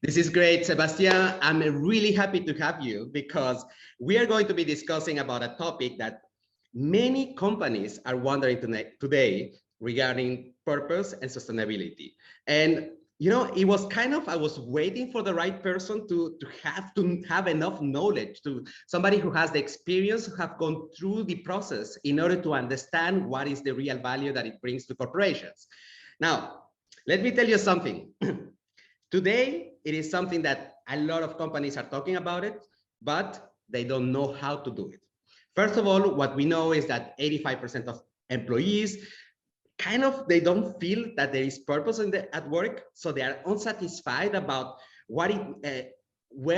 This is great, Sebastien. I'm really happy to have you because we are going to be discussing about a topic that many companies are wondering today regarding purpose and sustainability. And it was kind of, I was waiting for the right person to have enough knowledge, to somebody who has the experience, who have gone through the process in order to understand what is the real value that it brings to corporations. Now, let me tell you something. Today, it is something that a lot of companies are talking about it, but they don't know how to do it. First of all, what we know is that 85% of employees they don't feel that there is purpose at work, so they are unsatisfied about where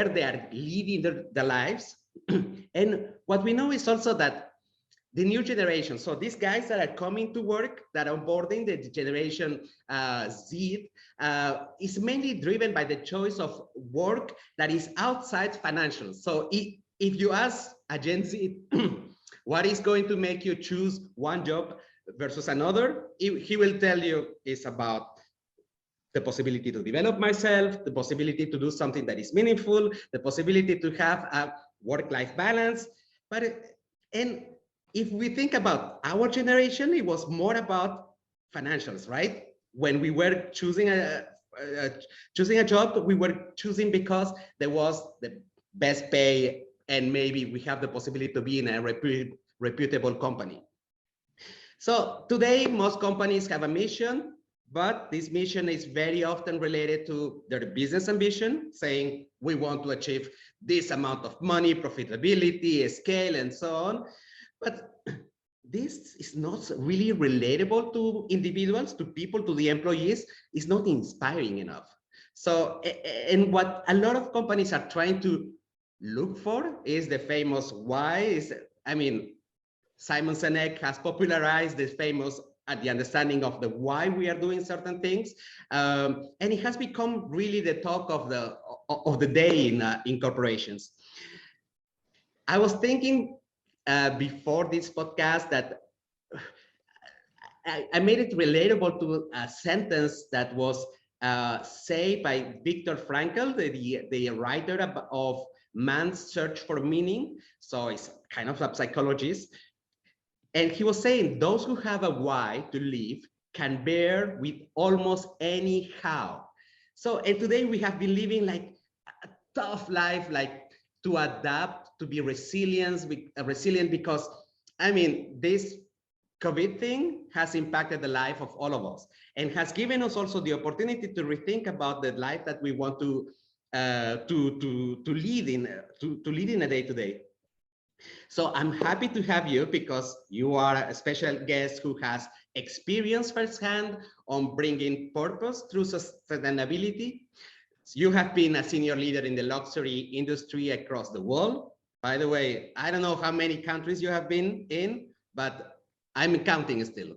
they are living their lives. And what we know is also that the new generation, so these guys that are coming to work, that are onboarding the generation Z, is mainly driven by the choice of work that is outside financial. So if you ask a Gen Z, what is going to make you choose one job versus another, he will tell you it's about the possibility to develop myself, the possibility to do something that is meaningful, the possibility to have a work-life balance. And if we think about our generation, it was more about financials, right? When we were choosing a job, we were choosing because there was the best pay and maybe we have the possibility to be in a reputable company. So today, most companies have a mission, but this mission is very often related to their business ambition, saying we want to achieve this amount of money, profitability, scale, and so on. But this is not really relatable to individuals, to people, to the employees. It's not inspiring enough. So, and what a lot of companies are trying to look for is the famous why. Simon Sinek has popularized the famous the understanding of the why we are doing certain things, and it has become really the talk of the day in corporations. I was thinking before this podcast that I made it relatable to a sentence that was said by Viktor Frankl, the writer of Man's Search for Meaning. So it's kind of a psychologist. And he was saying those who have a why to live can bear with almost any how. So, and today we have been living like a tough life, like to adapt, to be resilient because, this COVID thing has impacted the life of all of us and has given us also the opportunity to rethink about the life that we want to lead in a day-to-day. So I'm happy to have you because you are a special guest who has experience firsthand on bringing purpose through sustainability. You have been a senior leader in the luxury industry across the world. By the way, I don't know how many countries you have been in, but I'm counting still.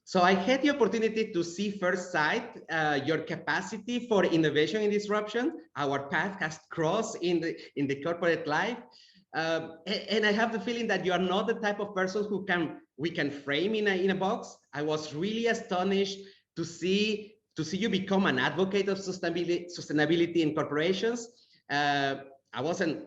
So I had the opportunity to see first sight your capacity for innovation and disruption. Our path has crossed in the corporate life. And I have the feeling that you are not the type of person we can frame in a box. I was really astonished to see you become an advocate of sustainability in corporations. I wasn't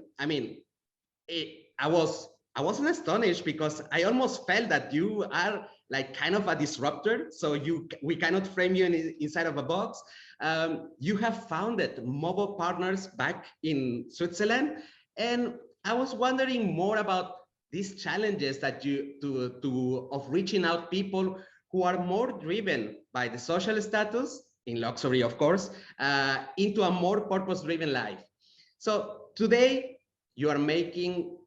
astonished because I almost felt that you are like kind of a disruptor. So we cannot frame you inside of a box. You have founded mobile partners back in Switzerland, and I was wondering more about these challenges that of reaching out people who are more driven by the social status in luxury, of course, into a more purpose-driven life. So today you are making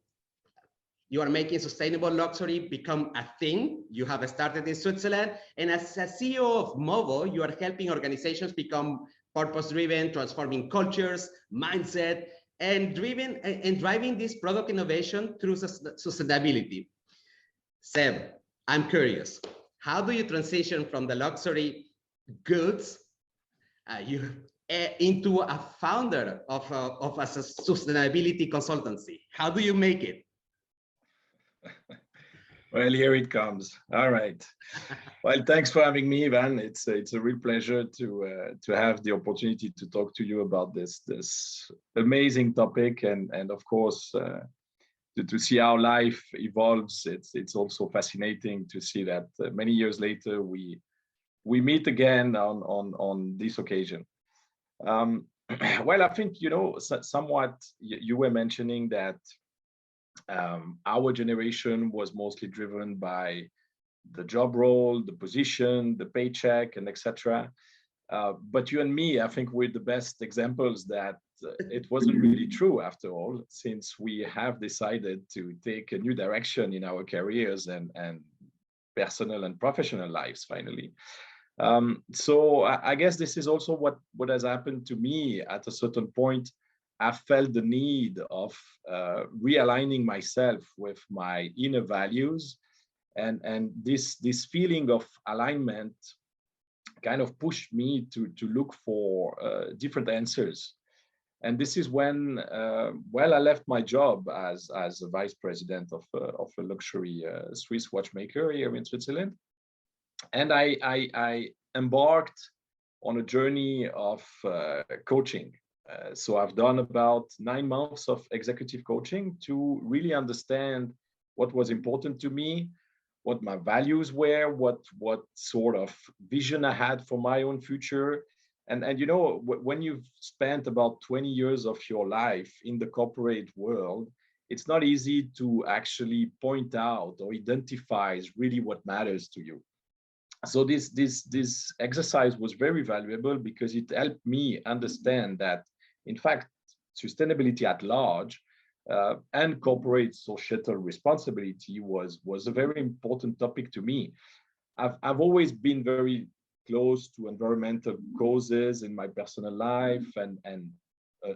sustainable luxury become a thing. You have started in Switzerland, and as a CEO of Movo, you are helping organizations become purpose-driven, transforming cultures, mindset, and driving this product innovation through sustainability. Seb, I'm curious, how do you transition from the luxury goods into a founder of a sustainability consultancy? How do you make it? Well, here it comes. All right. Well, thanks for having me, Ivan. It's a real pleasure to have the opportunity to talk to you about this amazing topic, and of course to see how life evolves. It's also fascinating to see that many years later we meet again on this occasion. Um, well, I think somewhat you were mentioning that our generation was mostly driven by the job role, the position, the paycheck, and etc. But you and me, I think we're the best examples that it wasn't really true after all, since we have decided to take a new direction in our careers and personal and professional lives finally. So I guess this is also what has happened to me at a certain point. I felt the need of realigning myself with my inner values, and this feeling of alignment kind of pushed me to look for different answers. And this is when, well, I left my job as a vice president of a luxury Swiss watchmaker here in Switzerland, and I embarked on a journey of coaching. So I've done about 9 months of executive coaching to really understand what was important to me, what my values were, what sort of vision I had for my own future. And when you've spent about 20 years of your life in the corporate world, it's not easy to actually point out or identify really what matters to you. So this exercise was very valuable because it helped me understand that, in fact, sustainability at large and corporate societal responsibility was a very important topic to me. I've always been very close to environmental causes in my personal life, and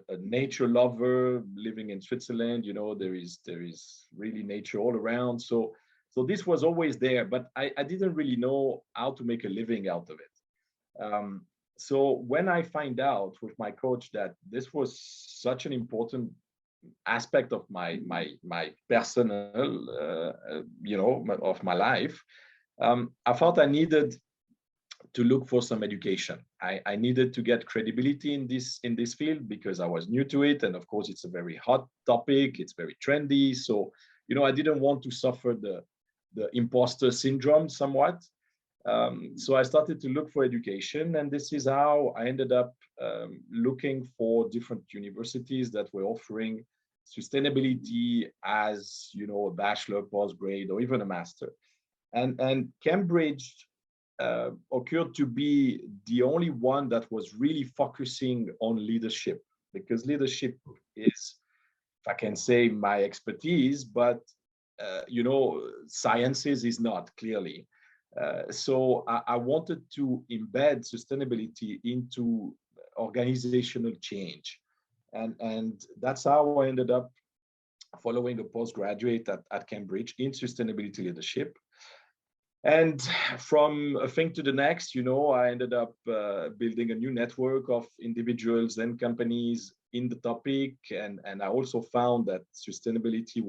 a nature lover living in Switzerland. There is really nature all around. So this was always there, but I didn't really know how to make a living out of it. So when I find out with my coach that this was such an important aspect of my personal, of my life, I thought I needed to look for some education. I needed to get credibility in this field because I was new to it, and of course it's a very hot topic. It's very trendy, so I didn't want to suffer the imposter syndrome somewhat. So I started to look for education, and this is how I ended up looking for different universities that were offering sustainability as a bachelor, postgrad, or even a master. And Cambridge occurred to be the only one that was really focusing on leadership, because leadership is, if I can say, my expertise, but sciences is not, clearly. So I wanted to embed sustainability into organizational change. And that's how I ended up following a postgraduate at Cambridge in sustainability leadership. And from a thing to the next, I ended up building a new network of individuals and companies in the topic. And I also found that sustainability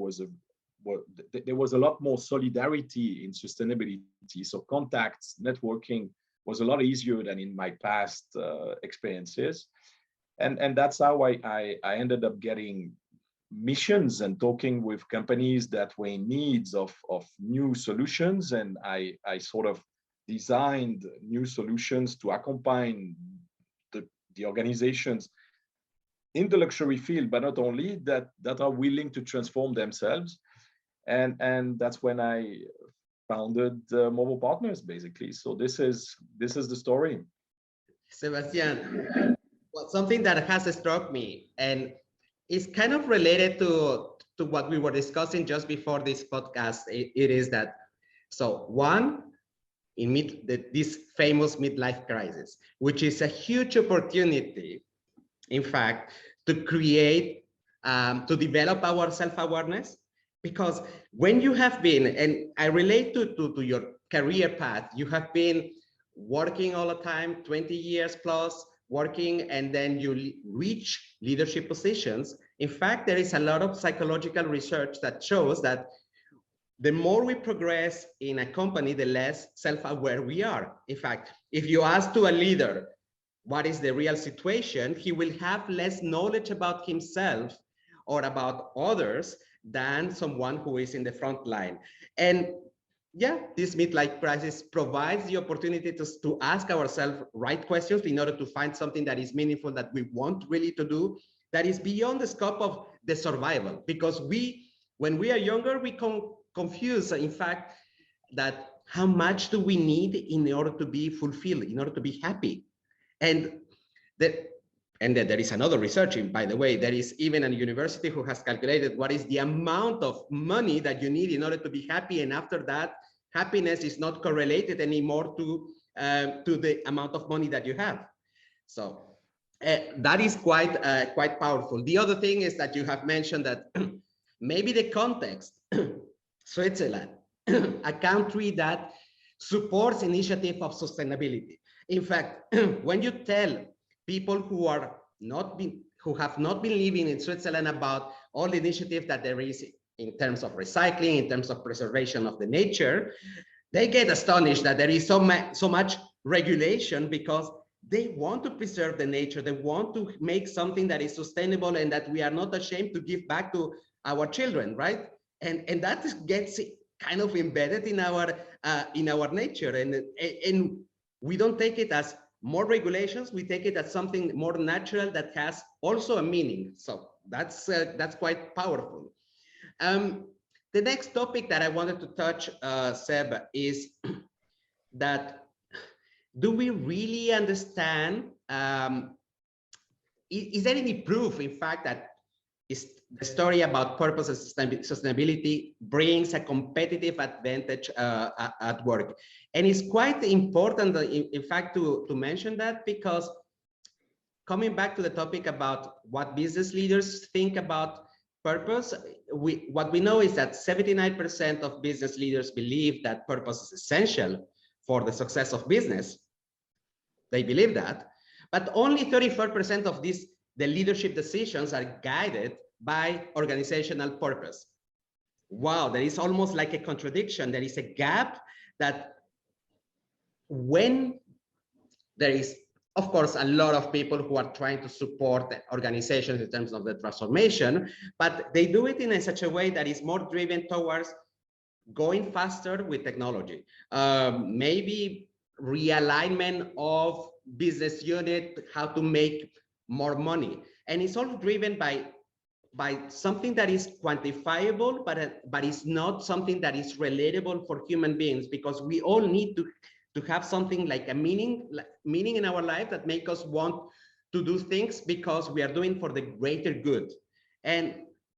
there was a lot more solidarity in sustainability. So contacts, networking was a lot easier than in my past experiences. And that's how I ended up getting missions and talking with companies that were in needs of new solutions. And I sort of designed new solutions to accompany the organizations in the luxury field, but not only that are willing to transform themselves. And that's when I founded Mobile Partners, basically. So this is the story. Sebastien, well, something that has struck me, and it's kind of related to what we were discussing just before this podcast. It is that, so one, in this famous midlife crisis, which is a huge opportunity, in fact, to create, to develop our self-awareness. Because when you have been, and I relate to your career path, you have been working all the time, 20 years plus, working, and then you reach leadership positions. In fact, there is a lot of psychological research that shows that the more we progress in a company, the less self-aware we are. In fact, if you ask to a leader, what is the real situation, he will have less knowledge about himself or about others than someone who is in the front line. And yeah, this midlife crisis provides the opportunity to ask ourselves right questions in order to find something that is meaningful, that we want really to do, that is beyond the scope of the survival. Because when we are younger, we confuse, in fact, that how much do we need in order to be fulfilled, in order to be happy. And that, and then there is another research, by the way, there is even a university who has calculated what is the amount of money that you need in order to be happy. And after that, happiness is not correlated anymore to the amount of money that you have. So that is quite powerful. The other thing is that you have mentioned that maybe the context, Switzerland, a country that supports initiative of sustainability. In fact, when you tell people who have not been living in Switzerland about all the initiatives that there is in terms of recycling, in terms of preservation of the nature, they get astonished that there is so much regulation, because they want to preserve the nature. They want to make something that is sustainable and that we are not ashamed to give back to our children, right? And that gets kind of embedded in our nature, and we don't take it as more regulations. We take it as something more natural that has also a meaning. So that's quite powerful. The next topic that I wanted to touch, Seb, is that do we really understand? Is there any proof, in fact, that is the story about purpose and sustainability brings a competitive advantage at work? And it's quite important, in fact, to mention that, because coming back to the topic about what business leaders think about purpose, what we know is that 79% of business leaders believe that purpose is essential for the success of business. They believe that, but only 34% of the leadership decisions are guided by organizational purpose. Wow, there is almost like a contradiction. There is a gap that, when there is, of course, a lot of people who are trying to support organizations in terms of the transformation, but they do it in such a way that is more driven towards going faster with technology. Maybe realignment of business unit, how to make more money. And it's all driven by something that is quantifiable, but it's not something that is relatable for human beings, because we all need to have something like a meaning in our life that make us want to do things because we are doing for the greater good. And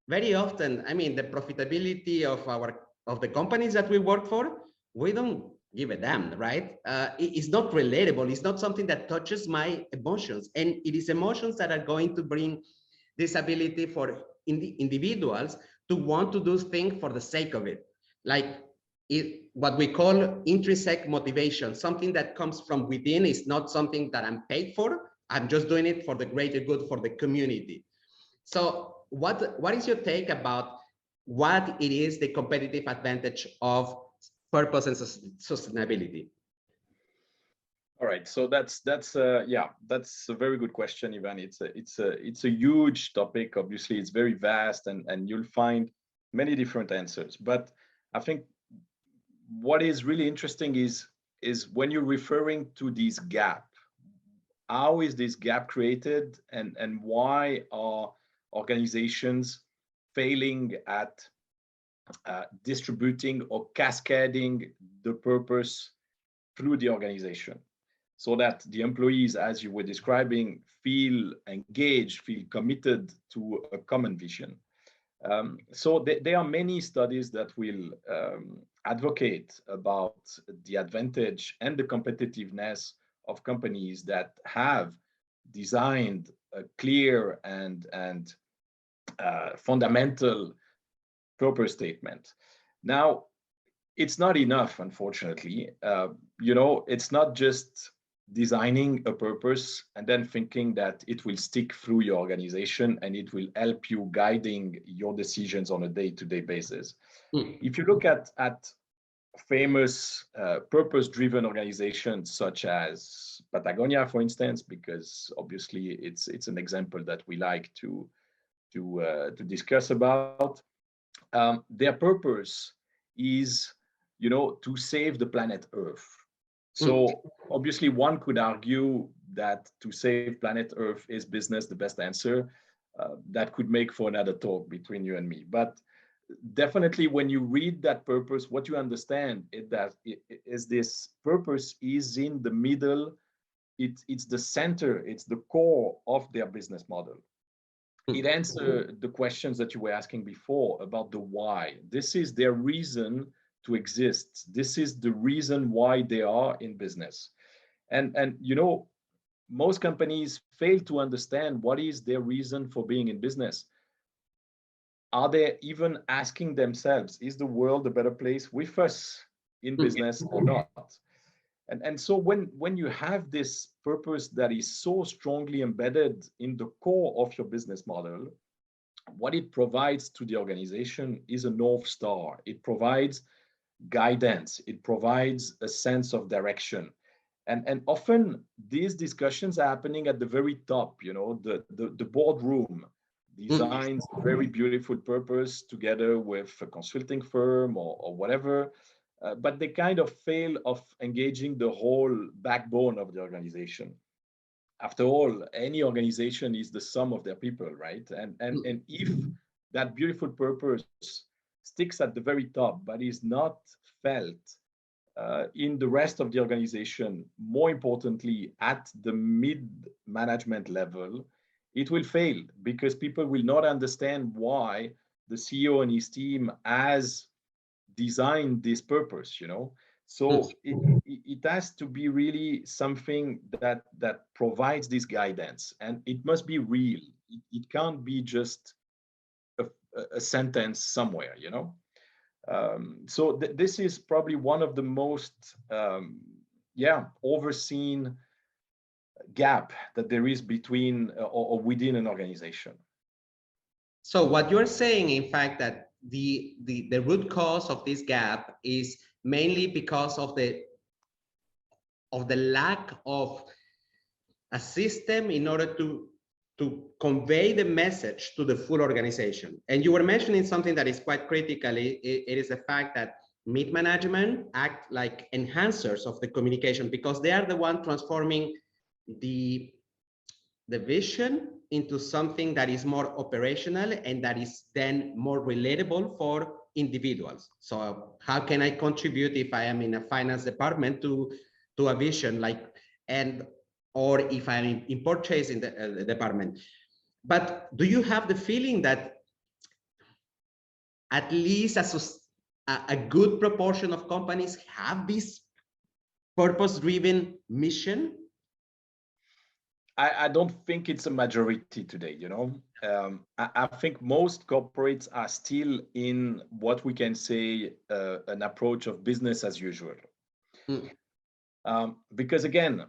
very often, I mean, the profitability of the companies that we work for, we don't give a damn, right? It's not relatable. It's not something that touches my emotions, and it is emotions that are going to bring this ability for individuals to want to do things for the sake of it, like what we call intrinsic motivation, something that comes from within. Is not something that I'm paid for. I'm just doing it for the greater good, for the community. So what is your take about what it is the competitive advantage of purpose and sustainability? All right, so that's a very good question, Ivan. It's a huge topic. Obviously, it's very vast, and you'll find many different answers. But I think what is really interesting is when you're referring to this gap, how is this gap created, and why are organizations failing at distributing or cascading the purpose through the organization, so that the employees, as you were describing, feel engaged, feel committed to a common vision. So there are many studies that will advocate about the advantage and the competitiveness of companies that have designed a clear and fundamental purpose statement. Now, it's not enough, unfortunately. It's not just designing a purpose and then thinking that it will stick through your organization and it will help you guiding your decisions on a day-to-day basis. If you look at famous purpose-driven organizations such as Patagonia, for instance, because obviously it's an example that we like to discuss about. Their purpose is, to save the planet Earth. So obviously one could argue that to save planet Earth is business the best answer. That could make for another talk between you and me. But definitely when you read that purpose, what you understand is this purpose is in the middle. It's the center, it's the core of their business model. It answers the questions that you were asking before about the why. This is their reason to exist. This is the reason why they are in business. And most companies fail to understand what is their reason for being in business. Are they even asking themselves, is the world a better place with us in business or not? And so when you have this purpose that is so strongly embedded in the core of your business model, what it provides to the organization is a North Star. It provides guidance. It provides a sense of direction. And often these discussions are happening at the very top. The boardroom designs a very beautiful purpose together with a consulting firm or whatever. But they kind of fail of engaging the whole backbone of the organization. After all, any organization is the sum of their people, right? And if that beautiful purpose sticks at the very top, but is not felt in the rest of the organization, more importantly, at the mid-management level, it will fail because people will not understand why the CEO and his team has design this purpose. So it has to be really something that provides this guidance, and it must be real. It can't be just a sentence somewhere. So this is probably one of the most overseen gap that there is between or within an organization. So what you're saying, in fact, that the root cause of this gap is mainly because of the lack of a system in order to convey the message to the full organization. And you were mentioning something that is quite critical. It is the fact that mid-management act like enhancers of the communication because they are the one transforming the vision into something that is more operational and that is then more relatable for individuals. So how can I contribute if I am in a finance department to a vision or if I'm in purchasing the department? But do you have the feeling that at least a good proportion of companies have this purpose-driven mission? I don't think it's a majority today. I think most corporates are still in what we can say an approach of business as usual. Because again,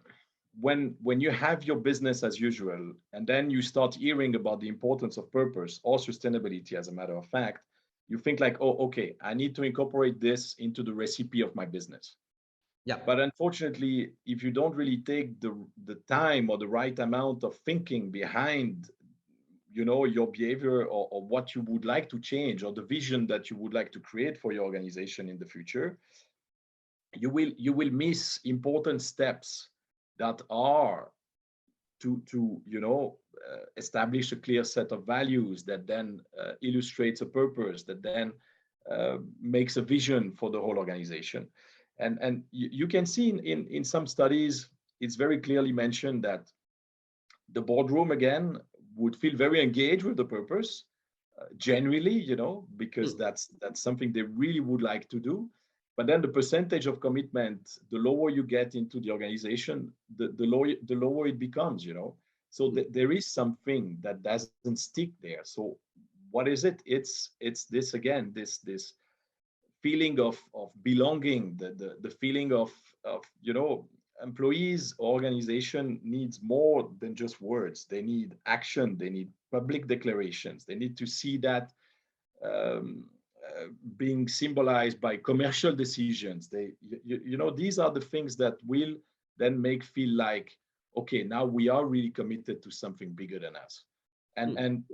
when you have your business as usual and then you start hearing about the importance of purpose or sustainability, as a matter of fact, you think like, oh, okay, I need to incorporate this into the recipe of my business. Yeah. But unfortunately, if you don't really take the time or the right amount of thinking behind, your behavior or what you would like to change or the vision that you would like to create for your organization in the future, you will miss important steps that are to establish a clear set of values that then illustrates a purpose that then makes a vision for the whole organization. And you can see in some studies, it's very clearly mentioned that the boardroom, again, would feel very engaged with the purpose, genuinely, because that's something they really would like to do. But then the percentage of commitment, the lower you get into the organization, the lower it becomes, So there is something that doesn't stick there. So what is it? It's this, again, this feeling of belonging, the feeling of employees or organization needs more than just words. They need action. They need public declarations. They need to see that being symbolized by commercial decisions. These are the things that will then make feel like, okay, now we are really committed to something bigger than us, and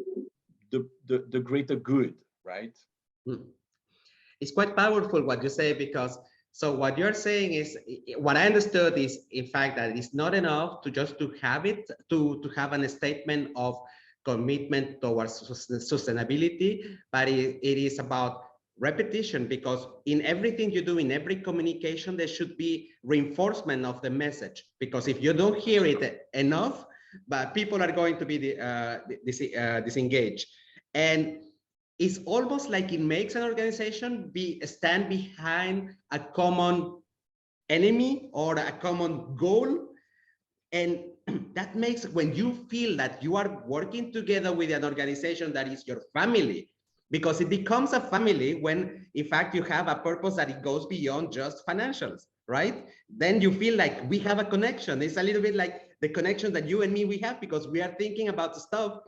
the greater good, right? It's quite powerful what you say, because so what you're saying is, what I understood is, in fact, that it's not enough to just to have it, to have a statement of commitment towards sustainability, but it is about repetition, because in everything you do, in every communication, there should be reinforcement of the message, because if you don't hear it enough, but people are going to be disengaged. And it's almost like it makes an organization stand behind a common enemy or a common goal. And that makes, when you feel that you are working together with an organization that is your family, because it becomes a family when in fact you have a purpose that it goes beyond just financials, right? Then you feel like we have a connection. It's a little bit like the connection that you and me we have, because we are thinking about stuff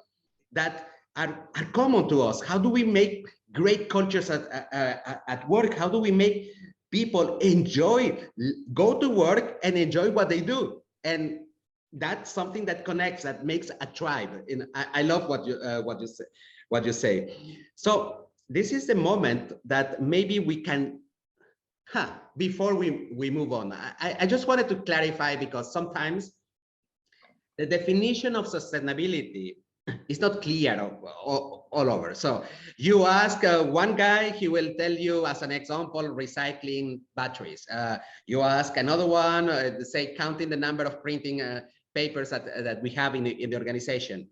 that are common to us. How do we make great cultures at work? How do we make people go to work and enjoy what they do? And that's something that connects, that makes a tribe. I love what you say. So this is the moment that maybe we can, before we move on, I just wanted to clarify, because sometimes the definition of sustainability is not clear all over. So you ask one guy, he will tell you, as an example, recycling batteries. You ask another one, say counting the number of printing papers that we have in the organization.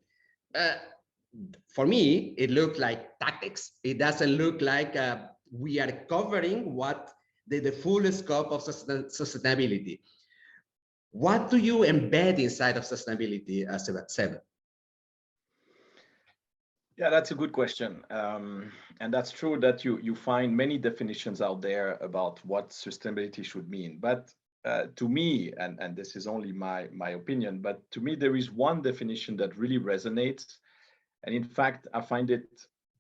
For me, it looked like tactics. It doesn't look like we are covering what the full scope of sustainability. What do you embed inside of sustainability, Seb? Yeah, that's a good question. And that's true that you find many definitions out there about what sustainability should mean. But to me, and this is only my opinion, but to me, there is one definition that really resonates. And in fact, I find it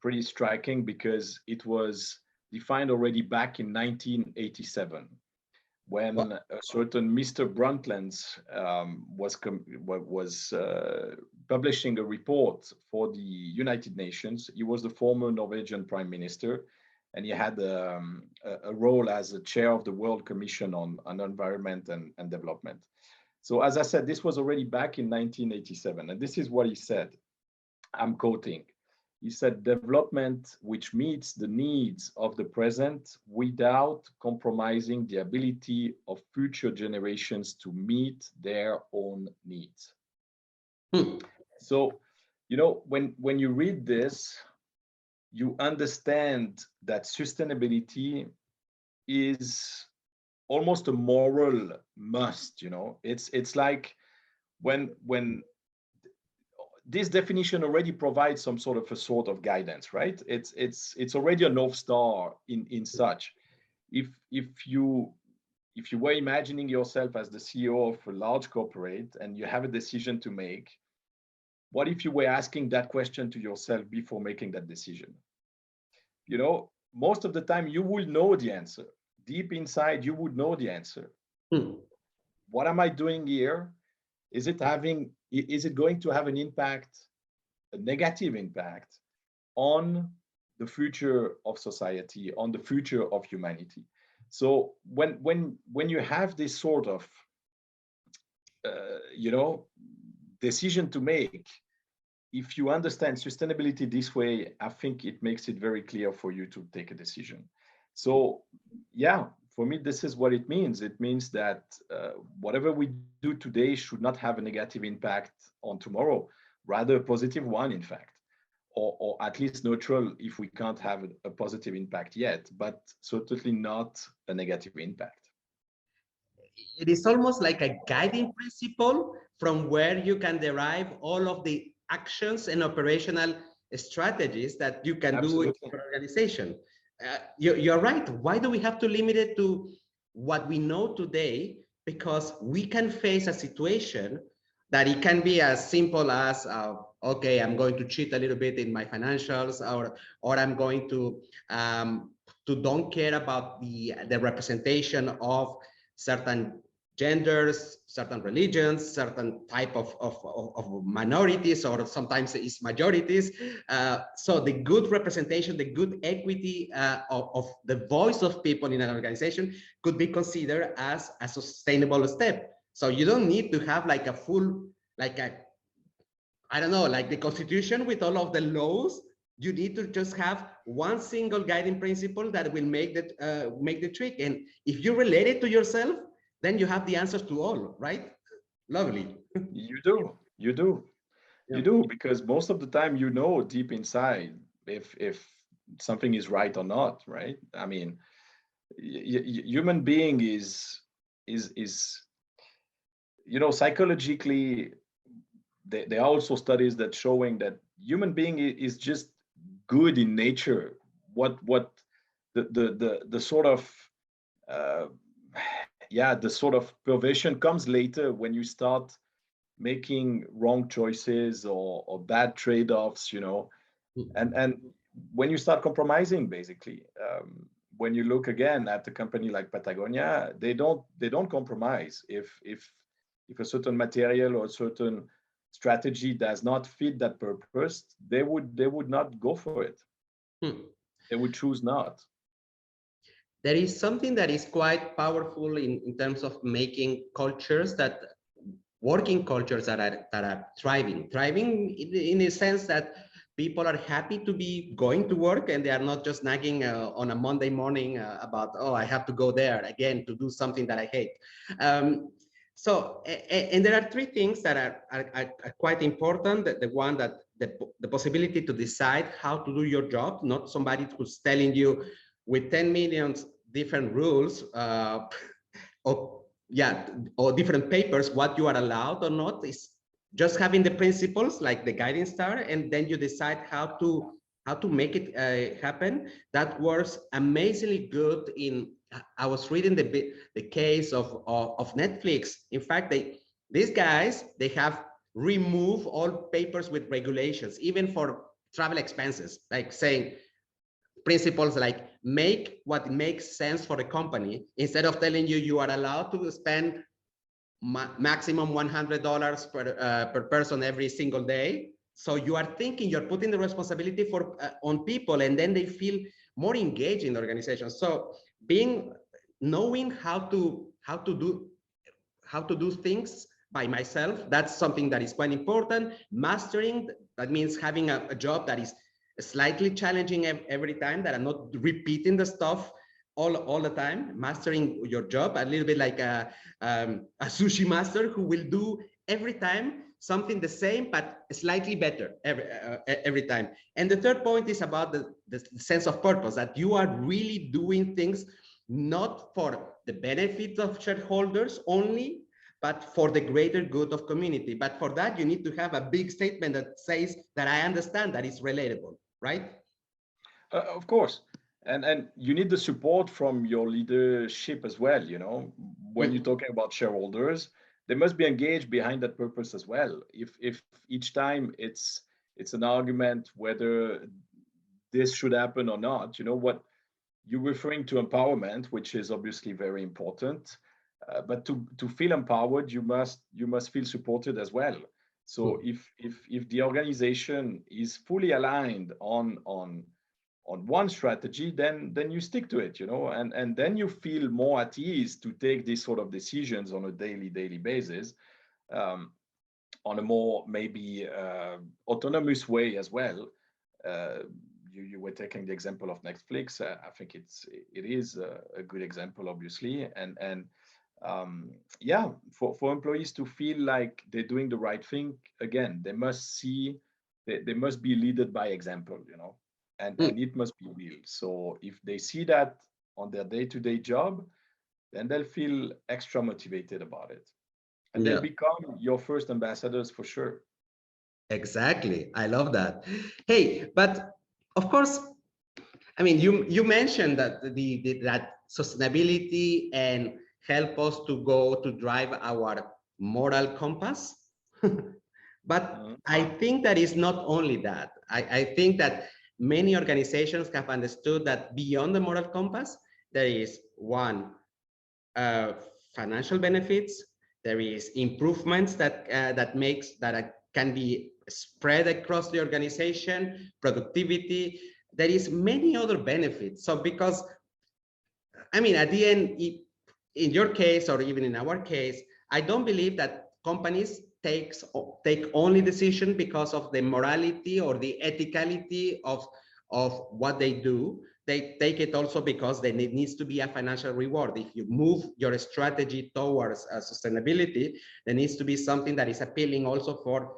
pretty striking, because it was defined already back in 1987, when a certain Mr. Brundtland was publishing a report for the United Nations. He was the former Norwegian Prime Minister, and he had a role as a chair of the World Commission on Environment and Development. So as I said, this was already back in 1987, and this is what he said. I'm quoting. He said, "Development which meets the needs of the present without compromising the ability of future generations to meet their own needs." So, when you read this, you understand that sustainability is almost a moral must. It's like when this definition already provides some sort of guidance, right? It's already a North Star in such. If you were imagining yourself as the CEO of a large corporate and you have a decision to make, what if you were asking that question to yourself before making that decision? Most of the time you will know the answer. Deep inside, you would know the answer. What am I doing here? Is it going to have an impact, a negative impact, on the future of society, on the future of humanity? So when you have this sort of decision to make, if you understand sustainability this way, I think it makes it very clear for you to take a decision. So yeah, for me, this is what it means. It means that whatever we do today should not have a negative impact on tomorrow, rather a positive one, in fact, or at least neutral if we can't have a positive impact yet, but certainly not a negative impact. It is almost like a guiding principle from where you can derive all of the actions and operational strategies that you can do in your organization. You're right. Why do we have to limit it to what we know today? because we can face a situation that it can be as simple as, okay, I'm going to cheat a little bit in my financials, or I'm going to don't care about the representation of certain genders, certain religions, certain type of minorities, or sometimes it's majorities. So the good representation, the good equity of the voice of people in an organization could be considered as a sustainable step. So you don't need to have like a full, like a, I don't know, like the constitution with all of the laws. You need to just have one single guiding principle that will make the trick. And if you relate it to yourself, then you have the answers to all, right? Lovely. You do, you do, Yeah. you do, because most of the time, you know, deep inside if something is right or not, right? I mean, human being is you know, psychologically, there are also studies that showing that human being is just good in nature. What the sort of uh, yeah, the sort of perversion comes later when you start making wrong choices or bad trade-offs, you know, and when you start compromising, basically. When you look again at a company like Patagonia, they don't compromise. If a certain material or a certain strategy does not fit that purpose, they would not go for it. Hmm. They would choose not. There is something that is quite powerful in terms of making cultures, that working cultures that are thriving in the sense that people are happy to be going to work, and they are not just nagging on a Monday morning about, oh, I have to go there again to do something that I hate. So, and there are three things that are quite important. The one that the possibility to decide how to do your job, not somebody who's telling you with 10 million different rules, or yeah, or different papers, what you are allowed or not. Is just having the principles like the guiding star, and then you decide how to make it happen. That works amazingly good. I was reading the case of Netflix. In fact, these guys, they have removed all papers with regulations, even for travel expenses, like saying principles like make what makes sense for the company, instead of telling you you are allowed to spend maximum $100 per person every single day. So you are thinking, you're putting the responsibility for on people, and then they feel more engaged in the organization. So knowing how to do things by myself, that's something that is quite important. Mastering, that means having a job that is slightly challenging every time, that I'm not repeating the stuff all the time. Mastering your job, a little bit like a sushi master who will do every time something the same but slightly better every time. And the third point is about the sense of purpose, that you are really doing things not for the benefit of shareholders only, but for the greater good of community. But for that, you need to have a big statement that says that I understand that it's relatable, right? Of course. And you need the support from your leadership as well, you know. When you're talking about shareholders, they must be engaged behind that purpose as well. If each time it's an argument whether this should happen or not, you know, what you're referring to empowerment, which is obviously very important. But to feel empowered, you must feel supported as well. So if the organization is fully aligned on one strategy, then you stick to it, you know, and then you feel more at ease to take these sort of decisions on a daily basis, on a more maybe autonomous way as well. You were taking the example of Netflix. I think it is a good example, obviously, and yeah, for employees to feel like they're doing the right thing, again, they must see, they must be led by example, you know, and it must be real. So if they see that on their day-to-day job, then they'll feel extra motivated about it, and they'll Yeah, become your first ambassadors for sure. exactly. I love that. Hey, but of course, I mean, you mentioned that that sustainability and help us to drive our moral compass. But I think that is not only that. I think that many organizations have understood that beyond the moral compass, there is one, financial benefits, there is improvements that can be spread across the organization, productivity. There is many other benefits. So because, I mean, at the end, in your case, or even in our case, I don't believe that companies take only decision because of the morality or the ethicality of what they do. They take it also because there needs to be a financial reward. If you move your strategy towards sustainability, there needs to be something that is appealing also for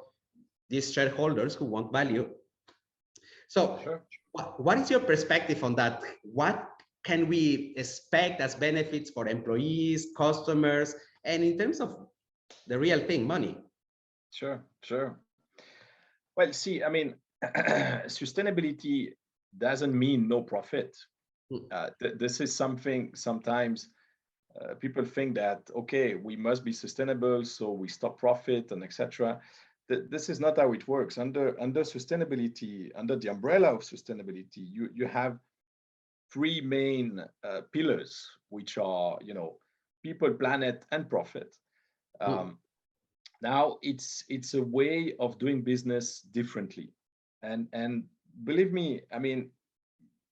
these shareholders who want value. So Sure. what is your perspective on that? What can we expect as benefits for employees, customers, and in terms of the real thing, money? Sure. Well, see, I mean, sustainability doesn't mean no profit. This is something sometimes people think that, okay, we must be sustainable, so we stop profit and etc. This is not how it works. Under sustainability, under the umbrella of sustainability, you have three main pillars, which are, people, planet, and profit. Now it's a way of doing business differently, and believe me, I mean,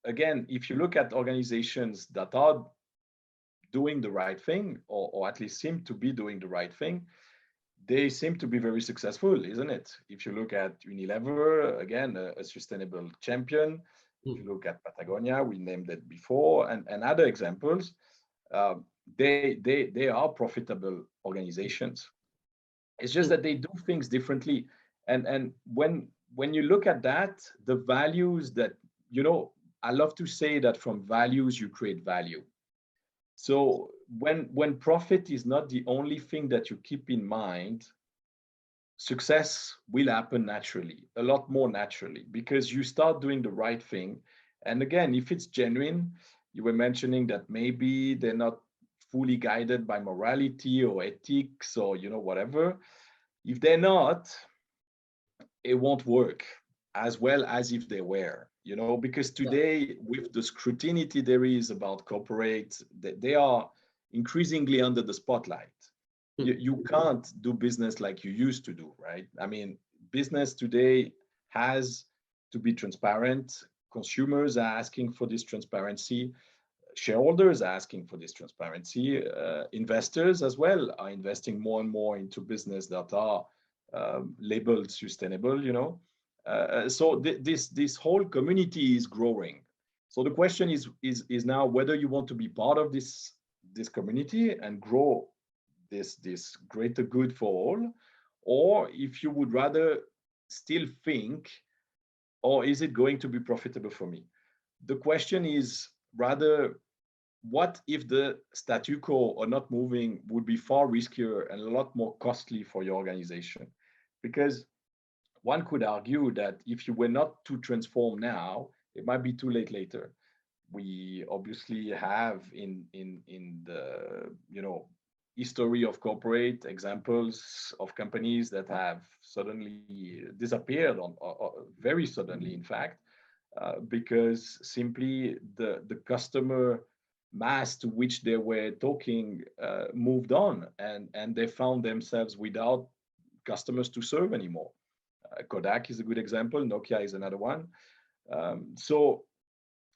again, if you look at organizations that are doing the right thing, or at least seem to be doing the right thing, they seem to be very successful, isn't it? If you look at Unilever, again, a sustainable champion. If you look at Patagonia, we named it before, and other examples, they are profitable organizations. It's just that they do things differently. And when you look at that, the values that, I love to say that from values, you create value. So when profit is not the only thing that you keep in mind, success will happen naturally, a lot more naturally, because you start doing the right thing. And again, if it's genuine, you were mentioning that maybe they're not fully guided by morality or ethics or, whatever. If they're not, it won't work as well as if they were, because today with the scrutiny there is about corporate, they are increasingly under the spotlight. You can't do business like you used to do, right? I mean, business today has to be transparent. Consumers are asking for this transparency. Shareholders are asking for this transparency. Investors as well are investing more and more into business that are labeled sustainable, so this whole community is growing. So the question is now whether you want to be part of this community and grow this greater good for all, or if you would rather still think, or is it going to be profitable for me? The question is rather, what if the statu quo or not moving would be far riskier and a lot more costly for your organization? Because one could argue that if you were not to transform now, it might be too late later. We obviously have in the history of corporate examples of companies that have suddenly disappeared very suddenly, in fact, because simply the customer mass to which they were talking moved on, and they found themselves without customers to serve anymore. Kodak is a good example. Nokia is another one. So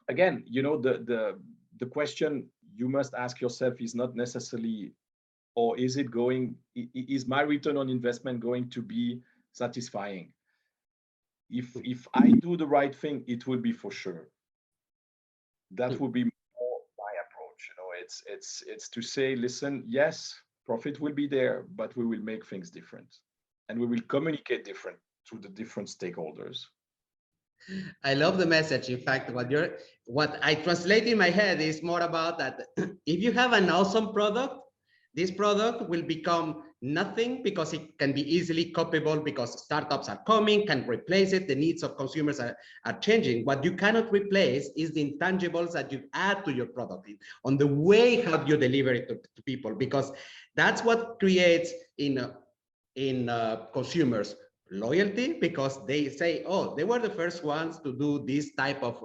again, the question you must ask yourself is not necessarily, or is my return on investment going to be satisfying? If I do the right thing, it will be for sure. That would be more my approach. It's to say, listen, yes, profit will be there, but we will make things different, and we will communicate different to the different stakeholders. I love the message. In fact, what I translate in my head is more about that. If you have an awesome product, this product will become nothing, because it can be easily copyable, because startups are coming, can replace it. The needs of consumers are changing. What you cannot replace is the intangibles that you add to your product, on the way how you deliver it to people, because that's what creates in consumers loyalty, because they say, oh, they were the first ones to do this type of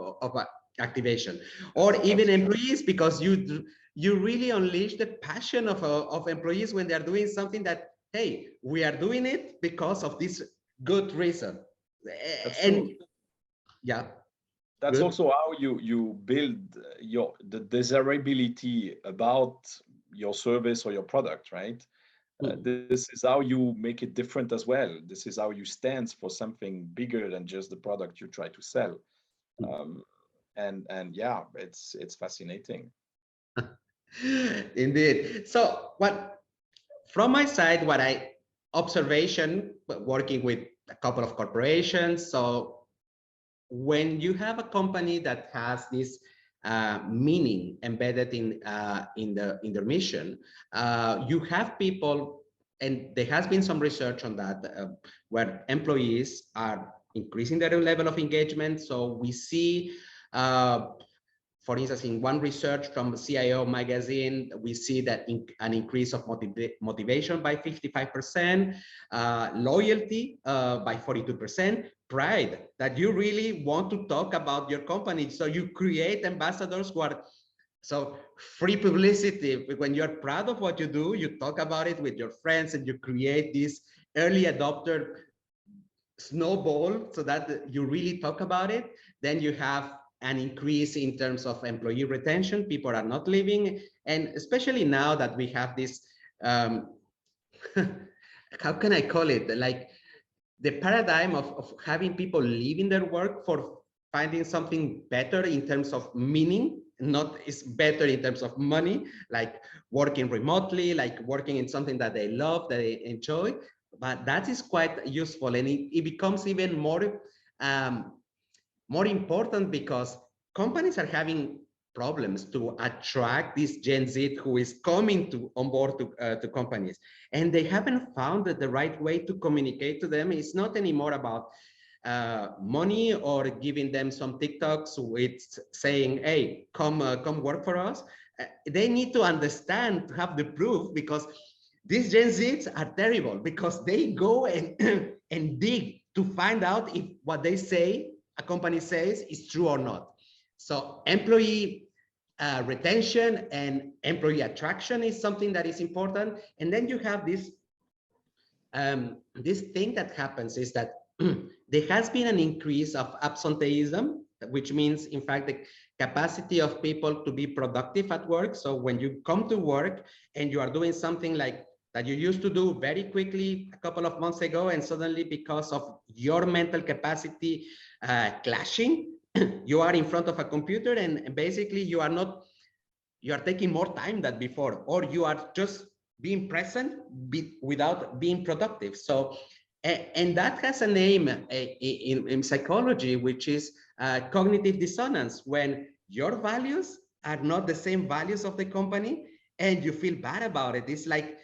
activation, or even employees, because you really unleash the passion of employees when they're doing something that, hey, we are doing it because of this good reason. That's And true. yeah, That's good. also how you build the desirability about your service or your product, right? This is how you make it different as well. This is how you stand for something bigger than just the product you try to sell. And yeah, it's fascinating. Indeed. So what, from my side, what I observation working with a couple of corporations. So when you have a company that has this meaning embedded in their mission, you have people, and there has been some research on that, where employees are increasing their level of engagement. So we see, for instance, in one research from CIO magazine, we see that an increase of motivation by 55%, loyalty by 42%, pride, that you really want to talk about your company. So you create ambassadors who are, so free publicity. When you're proud of what you do, you talk about it with your friends, and you create this early adopter snowball so that you really talk about it. Then you have an increase in terms of employee retention. People are not leaving, and especially now that we have this how can I call it, like the paradigm of having people leaving their work for finding something better in terms of meaning, not is better in terms of money, like working remotely, like working in something that they love, that they enjoy. But that is quite useful, and it becomes even more important, because companies are having problems to attract this Gen Z who is coming on board to companies, and they haven't found that the right way to communicate to them. It's not anymore about money or giving them some TikToks with saying, "Hey, come work for us." They need to understand, to have the proof, because these Gen Zs are terrible, because they go and and dig to find out if what they say, a company says, is true or not. So employee retention and employee attraction is something that is important. And then you have this this thing that happens is that there has been an increase of absenteeism, which means, in fact, the capacity of people to be productive at work. So when you come to work and you are doing something like that you used to do very quickly a couple of months ago, and suddenly, because of your mental capacity clashing, you are in front of a computer, and basically you are taking more time than before, or you are just being present without being productive. So, and that has a name in psychology, which is cognitive dissonance, when your values are not the same values of the company, and you feel bad about it. It's like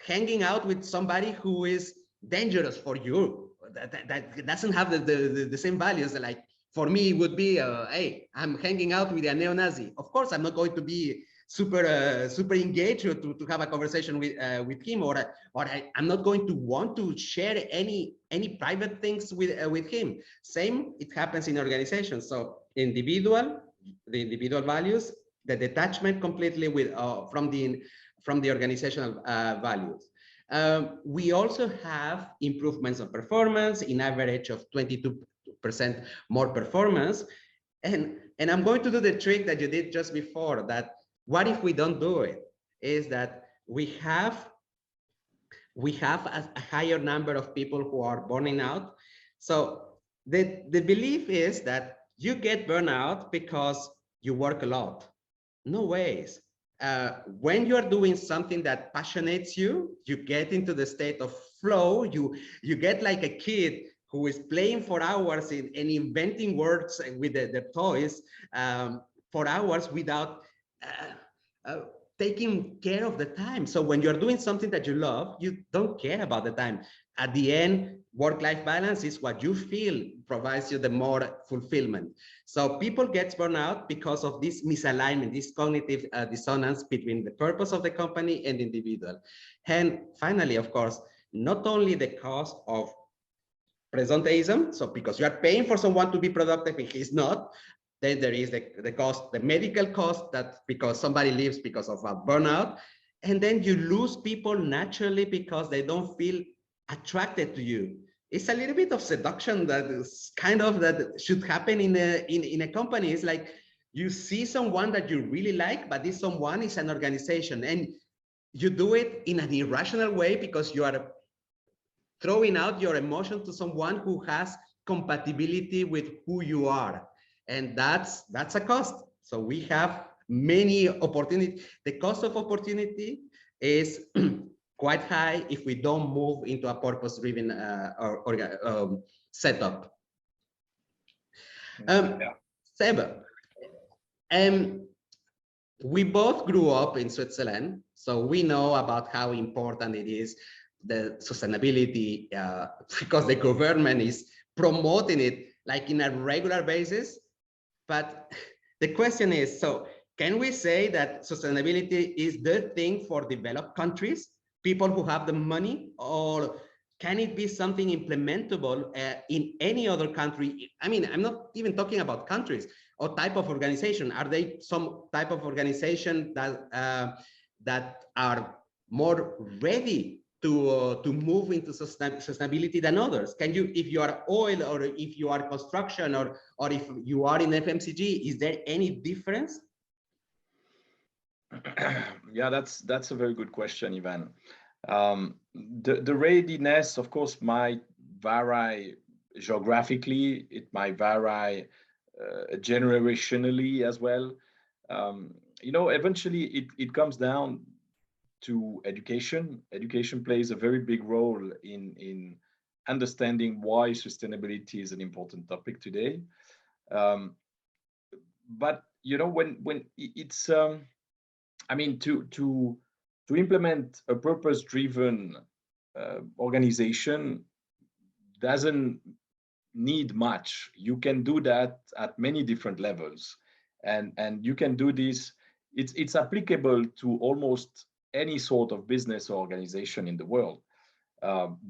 hanging out with somebody who is dangerous for you, that doesn't have the same values. Like, for me, it would be, hey, I'm hanging out with a neo-Nazi. Of course, I'm not going to be super engaged to have a conversation with him, or I'm not going to want to share any private things with him. Same, it happens in organizations. So the individual values, the detachment completely from the organizational values. We also have improvements of performance, in average of 22% more performance. And I'm going to do the trick that you did just before, that what if we don't do it? Is that we have a higher number of people who are burning out. So the belief is that you get burnout because you work a lot. No ways. When you are doing something that passionates you, you get into the state of flow. You get like a kid who is playing for hours and inventing words with the toys for hours without taking care of the time. So when you're doing something that you love, you don't care about the time. At the end, work-life balance is what you feel provides you the more fulfillment. So people get burned out because of this misalignment, this cognitive dissonance between the purpose of the company and the individual. And finally, of course, not only the cost of presenteeism, so because you are paying for someone to be productive and he's not, then there is the cost, the medical cost, that because somebody leaves because of a burnout, and then you lose people naturally because they don't feel attracted to you. It's a little bit of seduction that is kind of that should happen in a company. It's like you see someone that you really like, but this someone is an organization, and you do it in an irrational way because you are throwing out your emotion to someone who has compatibility with who you are. And that's a cost. So we have many opportunities. The cost of opportunity is quite high if we don't move into a purpose-driven setup. Seb, we both grew up in Switzerland, so we know about how important it is, the sustainability, because the government is promoting it like in a regular basis. But the question is, so can we say that sustainability is the thing for developed countries, people who have the money, or can it be something implementable in any other country? I mean, I'm not even talking about countries or type of organization. Are they some type of organization that that are more ready to move into sustainability than others? Can you, if you are oil, or if you are construction, or if you are in FMCG, is there any difference? Yeah, that's a very good question, Ivan. The readiness, of course, might vary geographically. It might vary generationally as well. You know, eventually it comes down to education. Education plays a very big role in understanding why sustainability is an important topic today. But you know, when it's I mean, to implement a purpose-driven organization doesn't need much. You can do that at many different levels, and you can do this. It's applicable to almost any sort of business or organization in the world.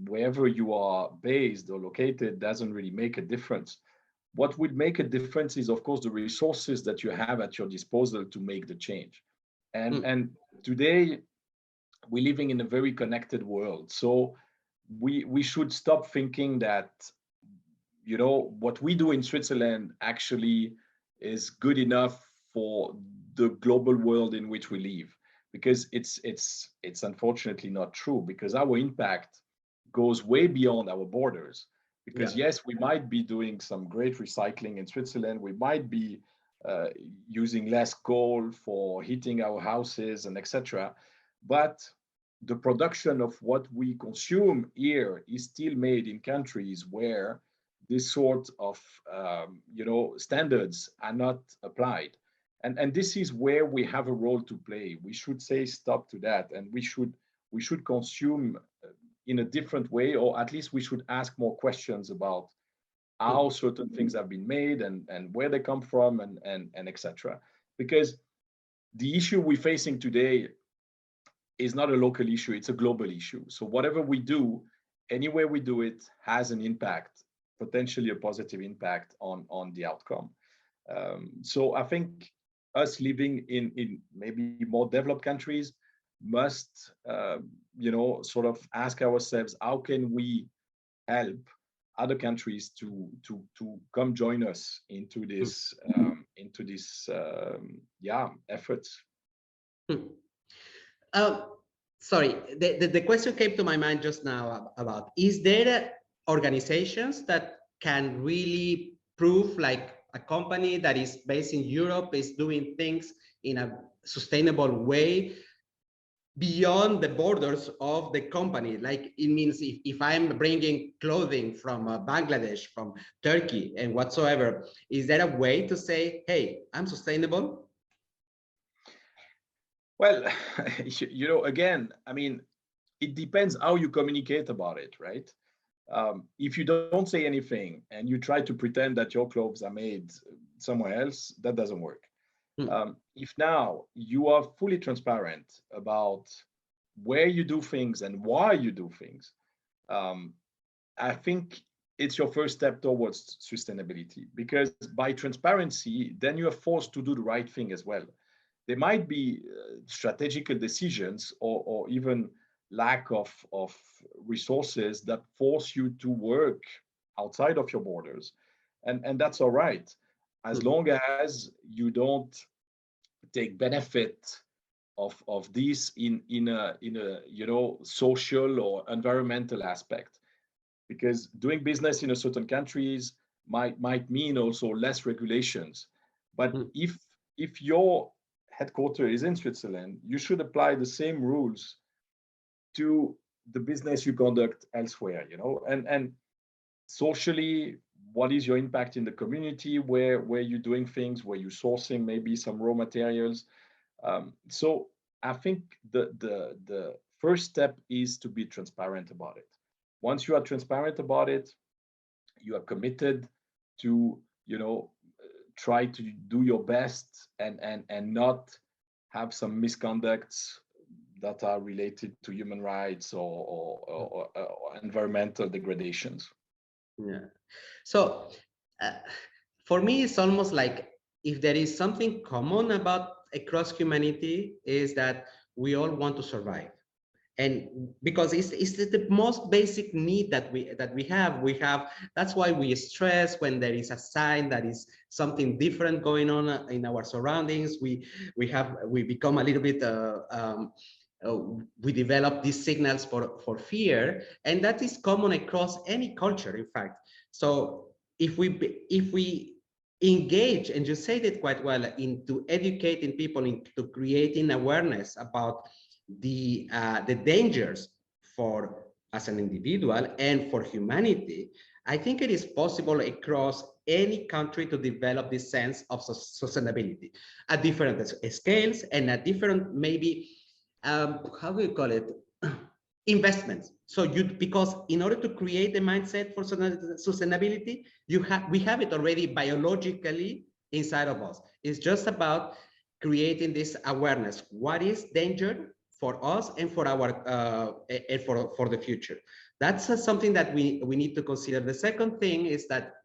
Wherever you are based or located doesn't really make a difference. What would make a difference is, of course, the resources that you have at your disposal to make the change. And today, we're living in a very connected world. So we should stop thinking that, you know, what we do in Switzerland actually is good enough for the global world in which we live, because it's unfortunately not true, because our impact goes way beyond our borders. Because yes, we might be doing some great recycling in Switzerland. We might be using less coal for heating our houses and etc. But the production of what we consume here is still made in countries where this sort of you know, standards are not applied. And this is where we have a role to play. We should say stop to that, and we should consume in a different way, or at least we should ask more questions about how certain things have been made and where they come from and etc. Because the issue we're facing today is not a local issue, it's a global issue. So whatever we do, anywhere we do it, has an impact, potentially a positive impact on the outcome. So I think us living in maybe more developed countries must you know, sort of ask ourselves, how can we help other countries to come join us into this efforts. Sorry, the question came to my mind just now about, is there organizations that can really prove like a company that is based in Europe is doing things in a sustainable way beyond the borders of the company? Like, it means if I'm bringing clothing from Bangladesh, from Turkey and whatsoever, is there a way to say, hey, I'm sustainable? Well, again, I mean, it depends how you communicate about it, right? If you don't say anything and you try to pretend that your clothes are made somewhere else, that doesn't work. Hmm. If now you are fully transparent about where you do things and why you do things, I think it's your first step towards sustainability, because by transparency, then you are forced to do the right thing as well. There might be strategical decisions or even lack of resources that force you to work outside of your borders. And that's all right, as Hmm. long as you don't take benefit of this in a social or environmental aspect, because doing business in a certain countries might mean also less regulations. But Hmm. if your headquarters is in Switzerland, you should apply the same rules to the business you conduct elsewhere, and socially, what is your impact in the community where you're doing things, where you're sourcing maybe some raw materials. So I think the first step is to be transparent about it. Once you are transparent about it, you are committed to try to do your best and not have some misconducts that are related to human rights or environmental degradations. Yeah. So uh, for me, it's almost like if there is something common about across humanity is that we all want to survive. And because it's the most basic need that we have. That's why we stress when there is a sign that is something different going on in our surroundings. We become a little bit uh, we develop these signals for fear, and that is common across any culture, in fact. So if we engage, and you said it quite well, into educating people, into creating awareness about the dangers for as an individual and for humanity, I think it is possible across any country to develop this sense of sustainability at different scales and at different, maybe, how do you call it, investments. So because in order to create a mindset for sustainability, we have it already biologically inside of us. It's just about creating this awareness. What is danger for us and for our and for the future? That's something that we need to consider. The second thing is that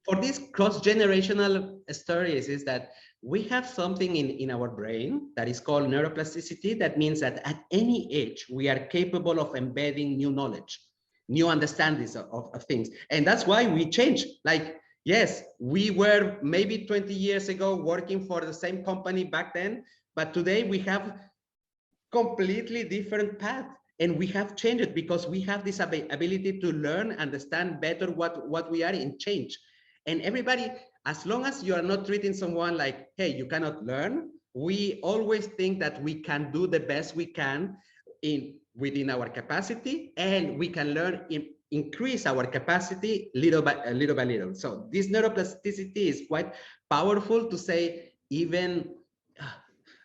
for these cross-generational stories is that we have something in our brain that is called neuroplasticity. That means that at any age, we are capable of embedding new knowledge, new understandings of things. And that's why we change. Like, yes, we were maybe 20 years ago working for the same company back then, but today we have completely different path, and we have changed it because we have this ability to learn, understand better what we are in change. And everybody, as long as you are not treating someone like, hey, you cannot learn, we always think that we can do the best we can within our capacity, and we can learn increase our capacity little by little. So this neuroplasticity is quite powerful to say, even,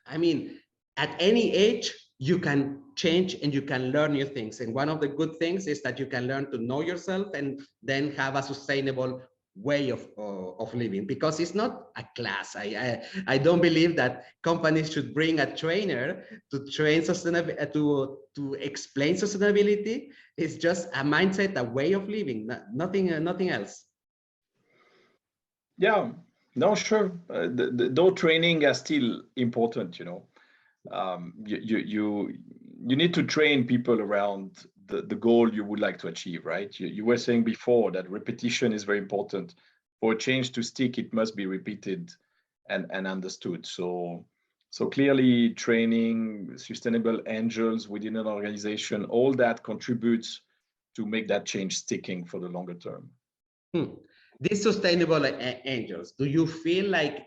I mean, at any age, you can change and you can learn new things. And one of the good things is that you can learn to know yourself and then have a sustainable way of living, because it's not a class. I don't believe that companies should bring a trainer to train sustainability, to explain sustainability. It's just a mindset, a way of living, nothing else. Yeah, no, sure. Though training are still important, you need to train people around the goal you would like to achieve, right? You were saying before that repetition is very important. For a change to stick, it must be repeated and understood. So clearly training sustainable angels within an organization, all that contributes to make that change sticking for the longer term. These sustainable angels, do you feel like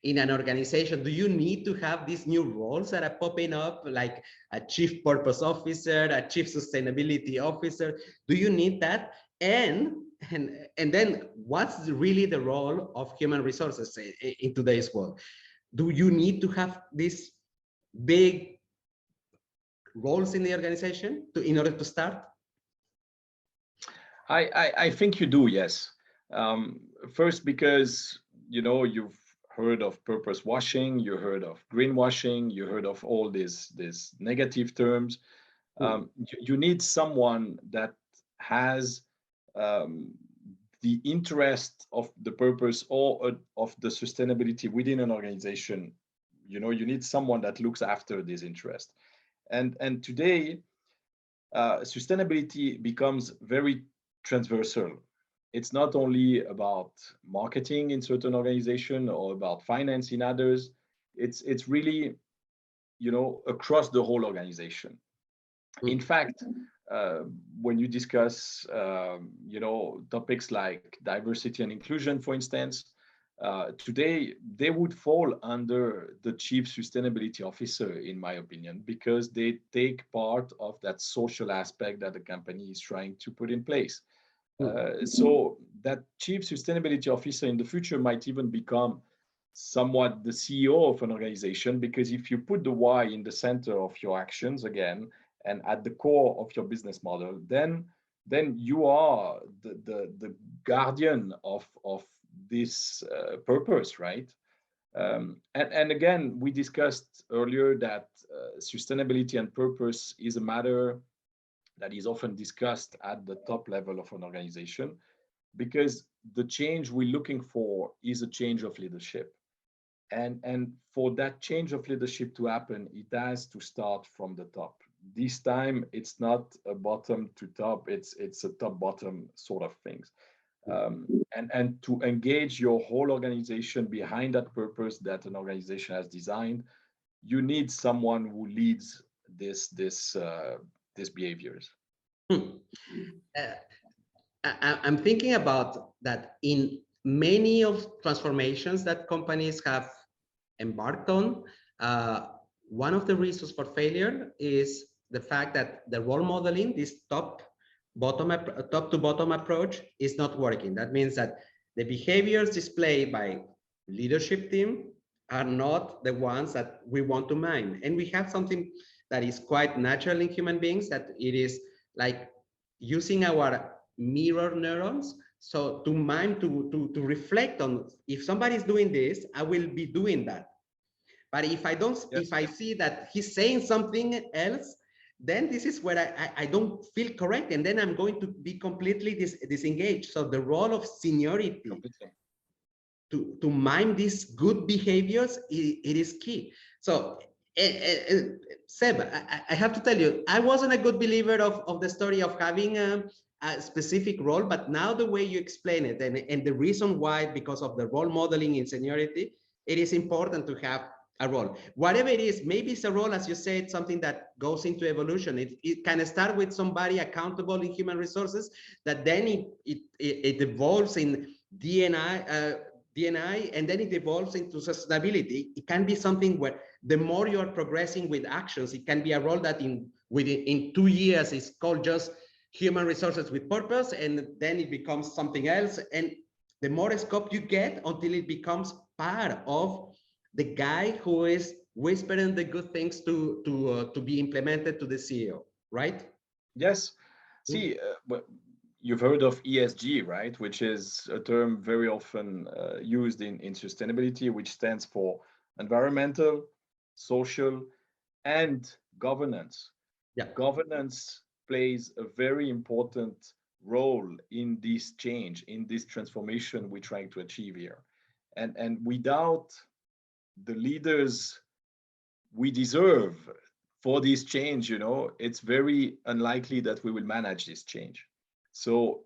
in an organization, do you need to have these new roles that are popping up, like a chief purpose officer, a chief sustainability officer? Do you need that? And then what's really the role of human resources in today's world? Do you need to have these big roles in the organization in order to start? I think you do, yes. First, because you've heard of purpose washing, you heard of greenwashing, you heard of all these negative terms. You need someone that has the interest of the purpose or of the sustainability within an organization. You need someone that looks after this interest. And today, sustainability becomes very transversal. It's not only about marketing in certain organization or about finance in others. It's really, across the whole organization. In fact, when you discuss, topics like diversity and inclusion, for instance, today they would fall under the chief sustainability officer, in my opinion, because they take part of that social aspect that the company is trying to put in place. So that chief sustainability officer in the future might even become somewhat the CEO of an organization, because if you put the why in the center of your actions again and at the core of your business model, then you are the guardian of this purpose, right? And again, we discussed earlier that sustainability and purpose is a matter that is often discussed at the top level of an organization, because the change we're looking for is a change of leadership. And for that change of leadership to happen, it has to start from the top. This time, it's not a bottom to top, it's a top bottom sort of things. And to engage your whole organization behind that purpose that an organization has designed, you need someone who leads these behaviors. I'm thinking about that in many of transformations that companies have embarked on. One of the reasons for failure is the fact that the role modeling, this top to bottom approach, is not working. That means that the behaviors displayed by leadership team are not the ones that we want to mime. And we have something that is quite natural in human beings, that it is like using our mirror neurons. So to mime, to reflect on, if somebody is doing this, I will be doing that. But if I don't, yes, if I see that he's saying something else, then this is where I don't feel correct, and then I'm going to be completely disengaged. So the role of seniority to mime these good behaviors, it is key. So Seb, I have to tell you, I wasn't a good believer of the story of having a specific role, but now the way you explain it, and the reason why, because of the role modeling in seniority, it is important to have a role. Whatever it is, maybe it's a role, as you said, something that goes into evolution. It can start with somebody accountable in human resources, that then it evolves in D&I, and then it evolves into sustainability. It can be something where the more you are progressing with actions, it can be a role that in 2 years is called just human resources with purpose, and then it becomes something else. And the more scope you get until it becomes part of the guy who is whispering the good things to be implemented to the CEO, right? Yes. See, you've heard of ESG, right? Which is a term very often used in sustainability, which stands for environmental, social, and governance. Yeah. Governance plays a very important role in this change, in this transformation we're trying to achieve here. And without the leaders we deserve for this change, it's very unlikely that we will manage this change. So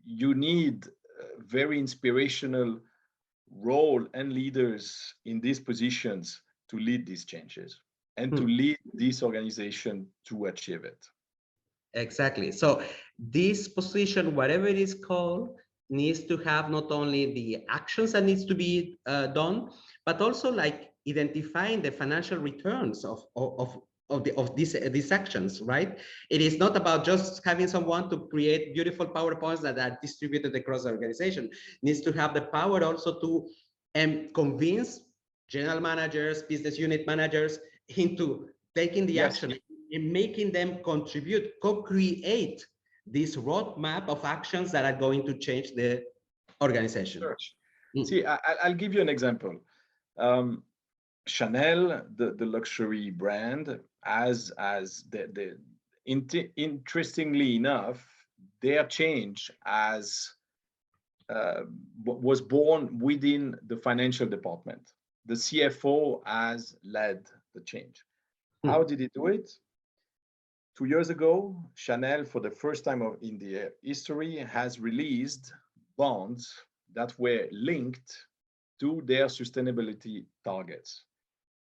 you need a very inspirational role and leaders in these positions to lead these changes and to lead this organization to achieve it. Exactly. So this position, whatever it is called, needs to have not only the actions that needs to be done, but also like identifying the financial returns of these actions, right? It is not about just having someone to create beautiful PowerPoints that are distributed across the organization. It needs to have the power also to convince general managers, business unit managers into taking the Yes. action and making them contribute, co-create this roadmap of actions that are going to change the organization. Sure. Mm. See, I'll give you an example. Chanel, the luxury brand, as interestingly enough, their change as was born within the financial department. The CFO has led the change. How did he do it? 2 years ago, Chanel, for the first time in their history, has released bonds that were linked to their sustainability targets.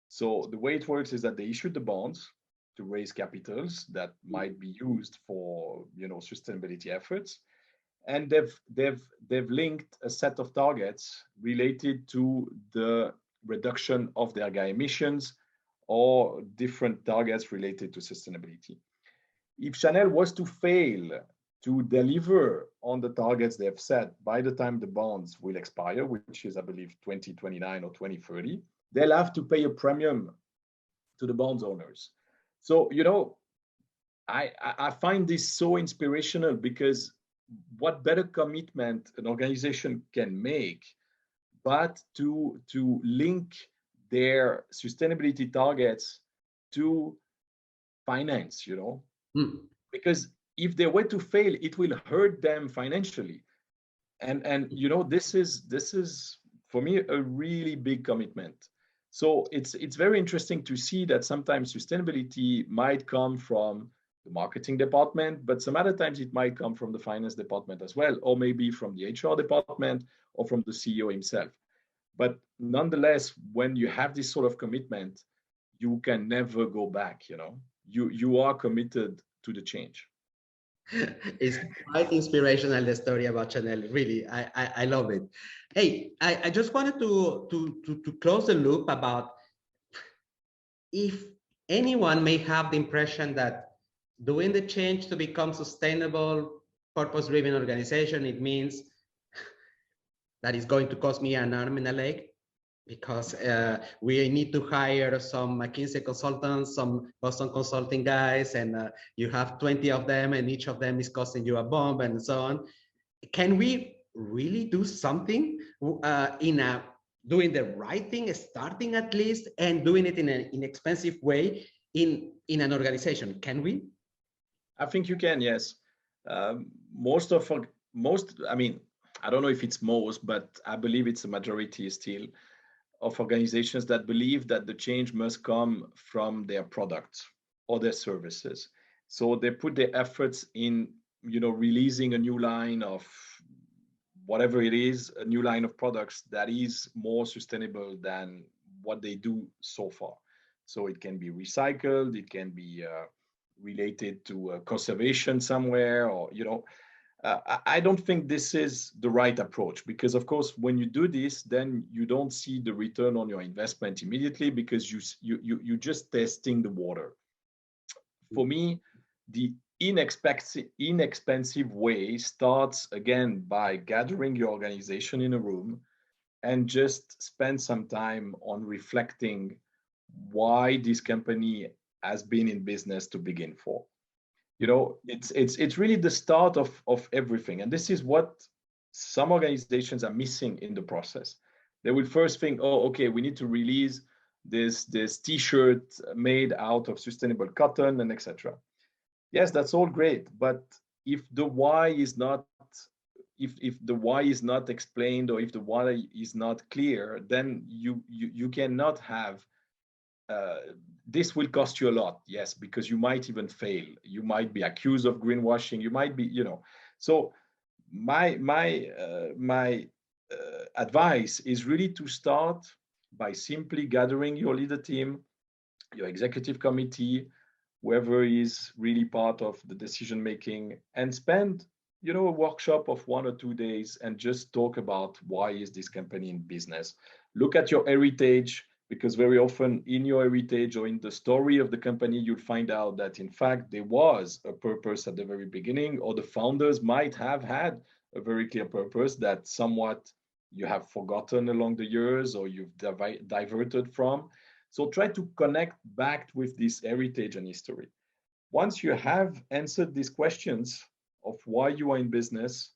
So the way it works is that they issued the bonds to raise capitals that might be used for, sustainability efforts, and they've linked a set of targets related to the reduction of their gas emissions or different targets related to sustainability. If Chanel was to fail to deliver on the targets they have set by the time the bonds will expire, which is, I believe, 2029 or 2030, they'll have to pay a premium to the bonds owners. So, I find this so inspirational, because what better commitment an organization can make but to link their sustainability targets to finance, because if they were to fail, it will hurt them financially. And this is for me a really big commitment. So it's very interesting to see that sometimes sustainability might come from the marketing department, but some other times it might come from the finance department as well, or maybe from the HR department or from the CEO himself. But nonetheless, when you have this sort of commitment, you can never go back. You are committed to the change. It's quite inspirational, the story about Chanel. Really, I love it. Hey, I just wanted to close the loop about if anyone may have the impression that doing the change to become sustainable, purpose-driven organization, it means that is going to cost me an arm and a leg, because we need to hire some McKinsey consultants, some Boston consulting guys, and you have 20 of them, and each of them is costing you a bomb, and so on. Can we really do something doing the right thing, starting at least, and doing it in an inexpensive way in an organization? Can we? I think you can, yes. I mean, I don't know if it's most, but I believe it's a majority still of organizations that believe that the change must come from their products or their services. So they put their efforts in, releasing a new line of whatever it is, a new line of products that is more sustainable than what they do so far. So it can be recycled, it can be related to conservation somewhere, or, I don't think this is the right approach, because of course, when you do this, then you don't see the return on your investment immediately, because you're just testing the water. For me, the inexpensive way starts again by gathering your organization in a room and just spend some time on reflecting why this company has been in business to begin for. It's really the start of everything. And this is what some organizations are missing in the process. They will first think, oh, okay, we need to release this T-shirt made out of sustainable cotton and etc. Yes, that's all great. But if the why is not, if the why is not explained, or if the why is not clear, then you cannot have this will cost you a lot, yes, because you might even fail. You might be accused of greenwashing. You might be, So my advice is really to start by simply gathering your leader team, your executive committee, whoever is really part of the decision making, and spend, a workshop of 1 or 2 days and just talk about why is this company in business. Look at your heritage, because very often in your heritage or in the story of the company, you'll find out that in fact there was a purpose at the very beginning, or the founders might have had a very clear purpose that somewhat you have forgotten along the years or you've diverted from. So try to connect back with this heritage and history. Once you have answered these questions of why you are in business,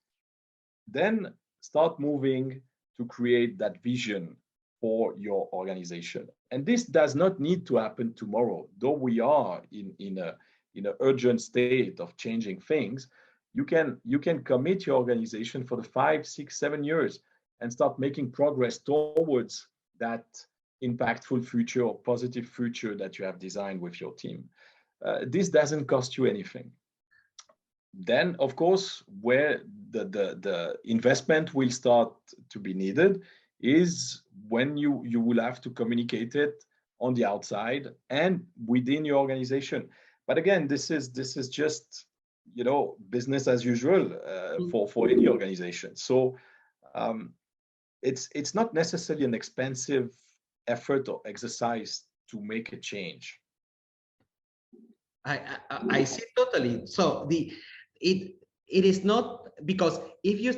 then start moving to create that vision for your organization. And this does not need to happen tomorrow, though we are in an urgent state of changing things. You can commit your organization for the 5, 6, 7 years and start making progress towards that impactful future or positive future that you have designed with your team. This doesn't cost you anything. Then, of course, where the investment will start to be needed is when you will have to communicate it on the outside and within your organization. But again, this is just business as usual for any organization. So it's not necessarily an expensive effort or exercise to make a change. I see totally. So it is not, because if you,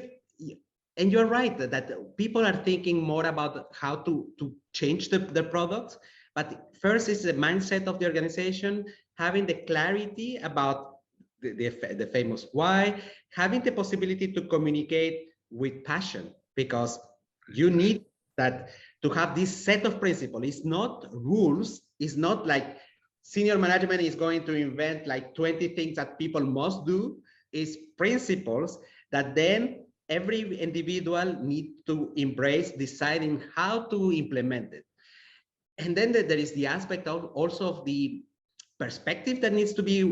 and you're right that people are thinking more about how to change the product, but first is the mindset of the organization, having the clarity about the famous why, having the possibility to communicate with passion, because you need that to have this set of principles. It's not rules. It's not like senior management is going to invent like 20 things that people must do. Is principles that then every individual needs to embrace, deciding how to implement it. And then there is the aspect of also of the perspective that needs to be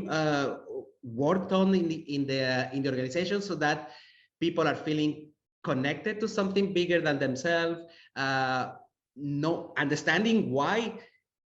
worked on in the organization, so that people are feeling connected to something bigger than themselves. Understanding why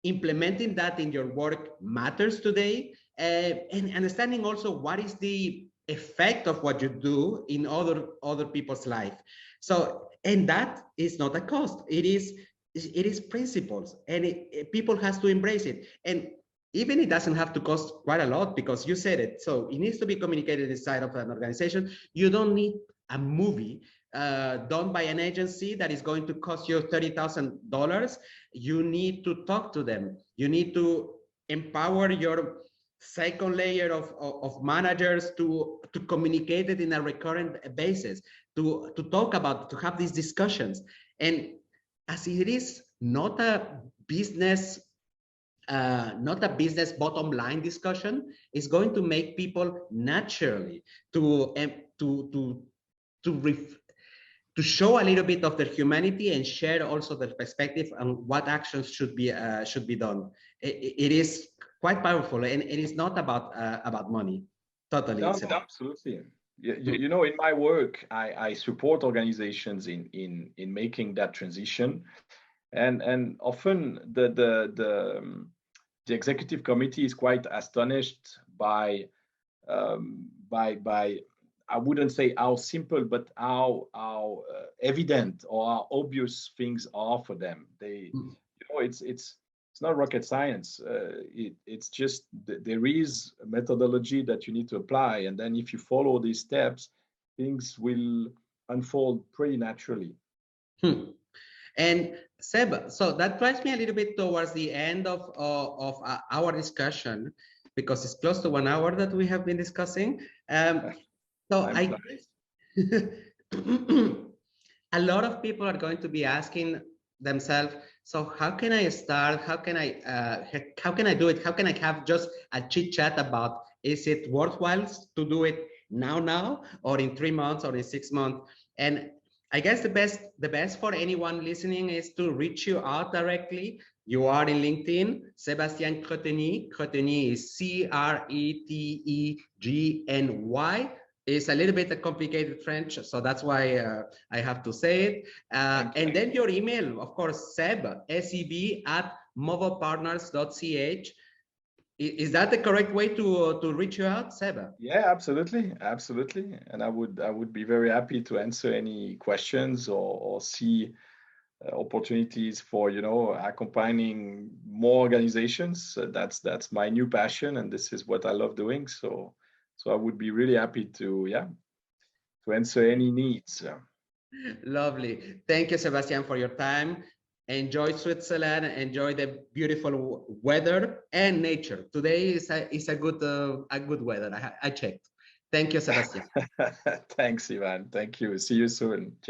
implementing that in your work matters today, and understanding also what is the effect of what you do in other people's life. So, and that is not a cost. It is principles, and people has to embrace it. And even it doesn't have to cost quite a lot, because you said it. So it needs to be communicated inside of an organization. You don't need a movie done by an agency that is going to cost you $30,000. You need to talk to them. You need to empower your second layer of managers to communicate it in a recurrent basis, to talk about, to have these discussions. And as it is not a business bottom line discussion, it's going to make people naturally to show a little bit of their humanity and share also their perspective on what actions should be done. It is quite powerful, and it is not about money. Totally. No, absolutely. You know, in my work, I support organizations in making that transition, and often the executive committee is quite astonished by I wouldn't say how simple, but how evident or how obvious things are for them. It's not rocket science. It's just there is a methodology that you need to apply, and then if you follow these steps, things will unfold pretty naturally. And Seb, so that drives me a little bit towards the end of our discussion, because it's close to 1 hour that we have been discussing. So I guess a lot of people are going to be asking themselves, so how can I start? How can I do it? How can I have just a chit chat about, is it worthwhile to do it now, or in 3 months, or in 6 months? And I guess the best for anyone listening is to reach you out directly. You are in LinkedIn, Sebastien Cretegny. Cretegny is Cretegny. It's a little bit a complicated French, so that's why I have to say it. And then your email, of course, Seb, SEB @movopartners.ch. Is that the correct way to reach you out, Seb? Yeah, absolutely. And I would be very happy to answer any questions or see opportunities for accompanying more organizations. That's my new passion, and this is what I love doing. So I would be really happy to answer any needs. Lovely. Thank you, Sebastian, for your time. Enjoy Switzerland. Enjoy the beautiful weather and nature. Today is a good weather. I checked. Thank you, Sebastian. Thanks, Ivan. Thank you. See you soon. Ciao.